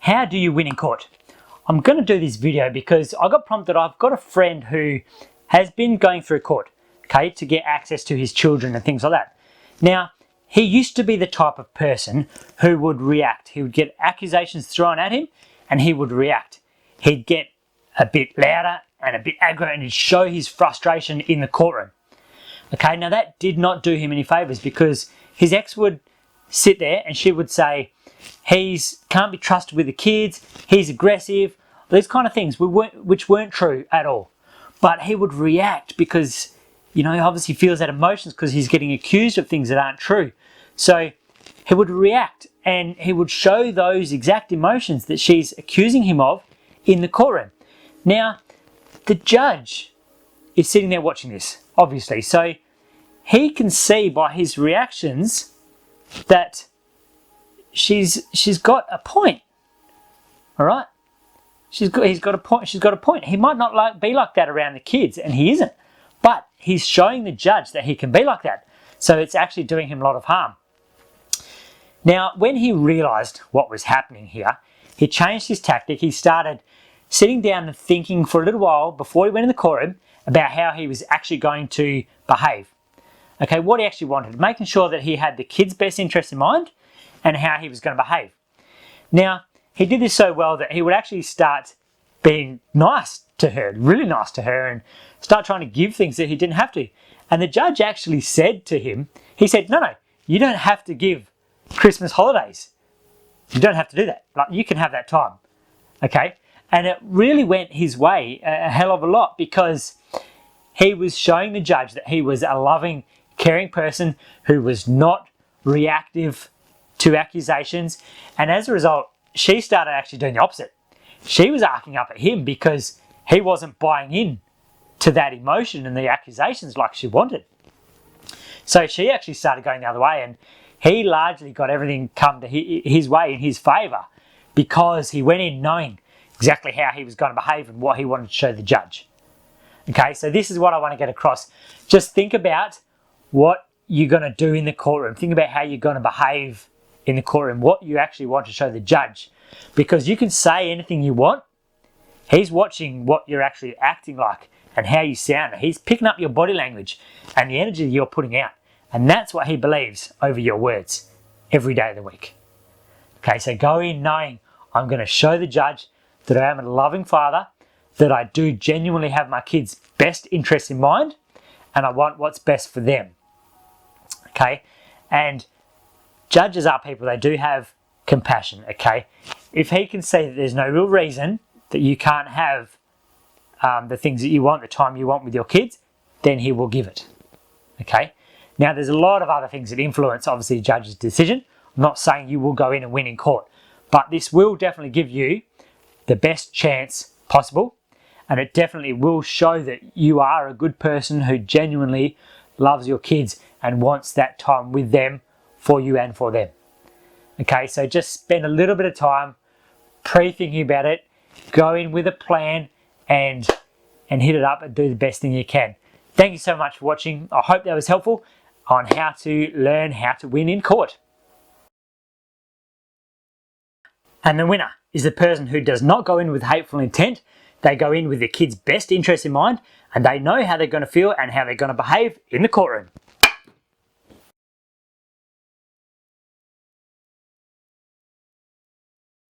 How do you win in court? I'm going to do this video because I got prompted. I've got a friend who has been going through court, okay, to get access to his children and things like that. Now, he used to be the type of person who would react. He would get accusations thrown at him and he would react. He'd get a bit louder and a bit aggro and he'd show his frustration in the courtroom. Okay, now that did not do him any favours because his ex would sit there and she would say, can't be trusted with the kids, he's aggressive, these kind of things which weren't true at all. But he would react because, you know, he obviously feels that emotions because he's getting accused of things that aren't true. So he would react and he would show those exact emotions that she's accusing him of in the courtroom. Now, the judge is sitting there watching this, obviously. So he can see by his reactions that she's got a point. All right? He's got a point. She's got a point. He might not be like that around the kids, and he isn't. But he's showing the judge that he can be like that. So it's actually doing him a lot of harm. Now, when he realised what was happening here, he changed his tactic. He started sitting down and thinking for a little while before he went in the courtroom about how he was actually going to behave. Okay, what he actually wanted, making sure that he had the kids' best interest in mind and how he was going to behave. Now, he did this so well that he would actually start being nice to her, really nice to her, and start trying to give things that he didn't have to. And the judge actually said to him, he said, no, you don't have to give Christmas holidays. You don't have to do that. Like, you can have that time. Okay? And it really went his way a hell of a lot because he was showing the judge that he was a loving, caring person who was not reactive to accusations. And as a result, she started actually doing the opposite. She was arcing up at him because he wasn't buying in to that emotion and the accusations like she wanted. So she actually started going the other way, and he largely got everything come to his way in his favour because he went in knowing exactly how he was going to behave and what he wanted to show the judge. Okay, so this is what I want to get across. Just think about what you're going to do in the courtroom. Think about how you're going to behave in the courtroom, what you actually want to show the judge. Because you can say anything you want. He's watching what you're actually acting like and how you sound. He's picking up your body language and the energy you're putting out. And that's what he believes over your words every day of the week. Okay, so go in knowing I'm going to show the judge that I am a loving father, that I do genuinely have my kids' best interests in mind, and I want what's best for them. Okay, and judges are people, they do have compassion, okay? If he can see that there's no real reason that you can't have the things that you want, the time you want with your kids, then he will give it, okay? Now, there's a lot of other things that influence, obviously, the judge's decision. I'm not saying you will go in and win in court, but this will definitely give you the best chance possible, and it definitely will show that you are a good person who genuinely loves your kids and wants that time with them for you and for them. Okay, so just spend a little bit of time pre-thinking about it, go in with a plan and hit it up and do the best thing you can. Thank you so much for watching. I hope that was helpful on how to learn how to win in court. And the winner is the person who does not go in with hateful intent. They go in with the kids' best interest in mind and they know how they're going to feel and how they're going to behave in the courtroom.